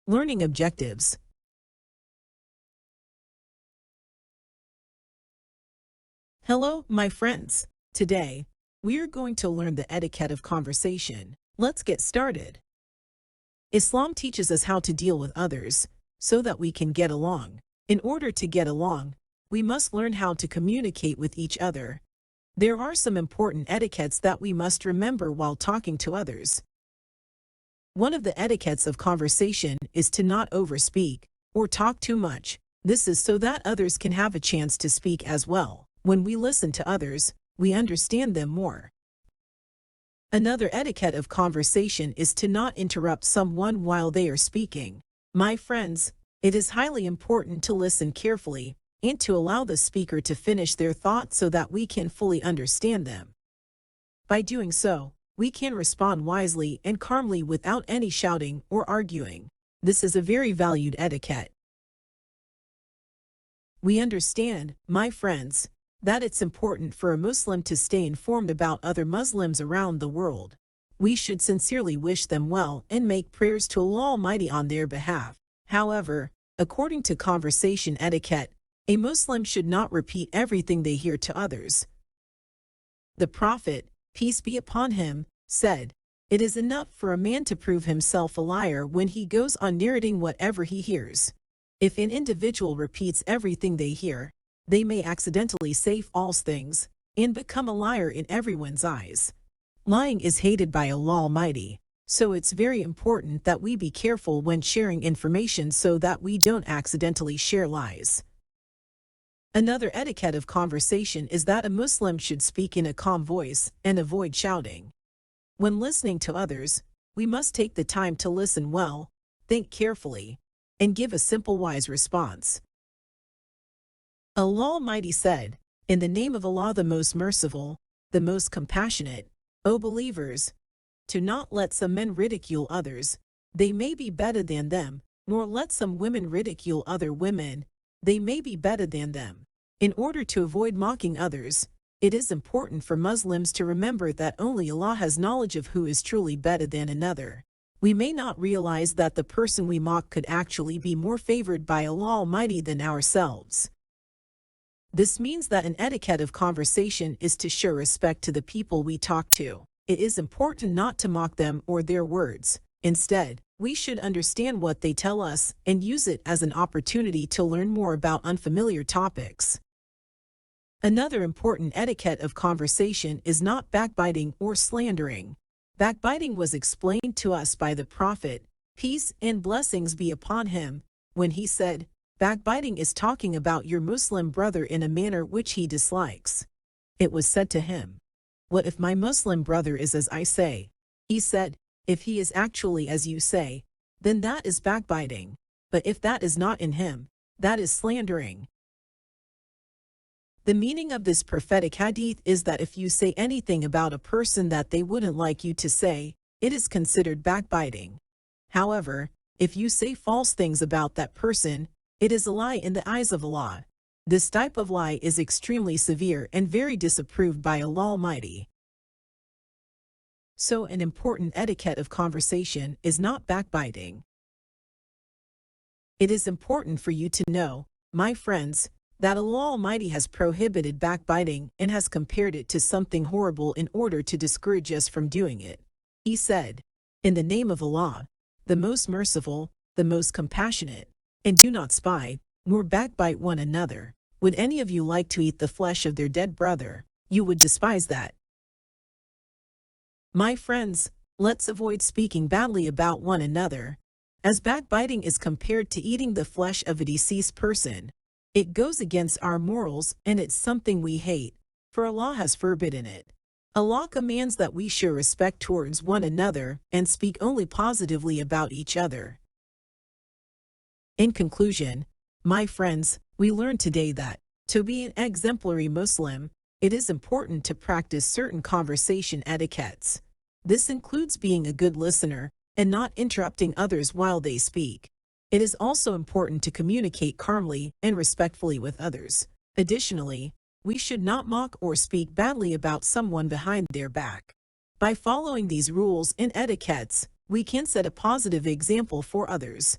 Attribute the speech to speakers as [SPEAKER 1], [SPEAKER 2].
[SPEAKER 1] Learning objectives. Hello, my friends. Today, we are going to learn the etiquette of conversation. Let's get started. Islam teaches us how to deal with others so that we can get along. In order to get along, we must learn how to communicate with each other. There are some important etiquettes that we must remember while talking to others. One of the etiquettes of conversation is to not overspeak or talk too much. This is so that others can have a chance to speak as well. When we listen to others, we understand them more. Another etiquette of conversation is to not interrupt someone while they are speaking. My friends, it is highly important to listen carefully and to allow the speaker to finish their thoughts so that we can fully understand them. By doing so, we can respond wisely and calmly without any shouting or arguing. This is a very valued etiquette. We understand, my friends, that it's important for a Muslim to stay informed about other Muslims around the world. We should sincerely wish them well and make prayers to Allah Almighty on their behalf. However, according to conversation etiquette, a Muslim should not repeat everything they hear to others. The Prophet, peace be upon him, said, "It is enough for a man to prove himself a liar when he goes on narrating whatever he hears." If an individual repeats everything they hear, they may accidentally say false things and become a liar in everyone's eyes. Lying is hated by Allah Almighty, so it's very important that we be careful when sharing information so that we don't accidentally share lies. Another etiquette of conversation is that a Muslim should speak in a calm voice and avoid shouting. When listening to others, we must take the time to listen well, think carefully, and give a simple wise response. Allah Almighty said, "In the name of Allah the most merciful, the most compassionate, O believers, do not let some men ridicule others, they may be better than them, nor let some women ridicule other women, they may be better than them." In order to avoid mocking others, it is important for Muslims to remember that only Allah has knowledge of who is truly better than another. We may not realize that the person we mock could actually be more favored by Allah Almighty than ourselves. This means that an etiquette of conversation is to show respect to the people we talk to. It is important not to mock them or their words. Instead, we should understand what they tell us and use it as an opportunity to learn more about unfamiliar topics. Another important etiquette of conversation is not backbiting or slandering. Backbiting was explained to us by the Prophet, peace and blessings be upon him, when he said, "Backbiting is talking about your Muslim brother in a manner which he dislikes." It was said to him, "What if my Muslim brother is as I say?" He said, "If he is actually as you say, then that is backbiting. But if that is not in him, that is slandering." The meaning of this prophetic hadith is that if you say anything about a person that they wouldn't like you to say, it is considered backbiting. However, if you say false things about that person, it is a lie in the eyes of Allah. This type of lie is extremely severe and very disapproved by Allah Almighty. So an important etiquette of conversation is not backbiting. It is important for you to know, my friends, that Allah Almighty has prohibited backbiting and has compared it to something horrible in order to discourage us from doing it. He said, "In the name of Allah, the most merciful, the most compassionate, and do not spy, nor backbite one another. Would any of you like to eat the flesh of their dead brother? You would despise that." My friends, let's avoid speaking badly about one another, as backbiting is compared to eating the flesh of a deceased person. It goes against our morals and it's something we hate, for Allah has forbidden it. Allah commands that we show respect towards one another and speak only positively about each other. In conclusion, my friends, we learned today that, to be an exemplary Muslim, it is important to practice certain conversation etiquettes. This includes being a good listener and not interrupting others while they speak. It is also important to communicate calmly and respectfully with others. Additionally, we should not mock or speak badly about someone behind their back. By following these rules and etiquettes, we can set a positive example for others.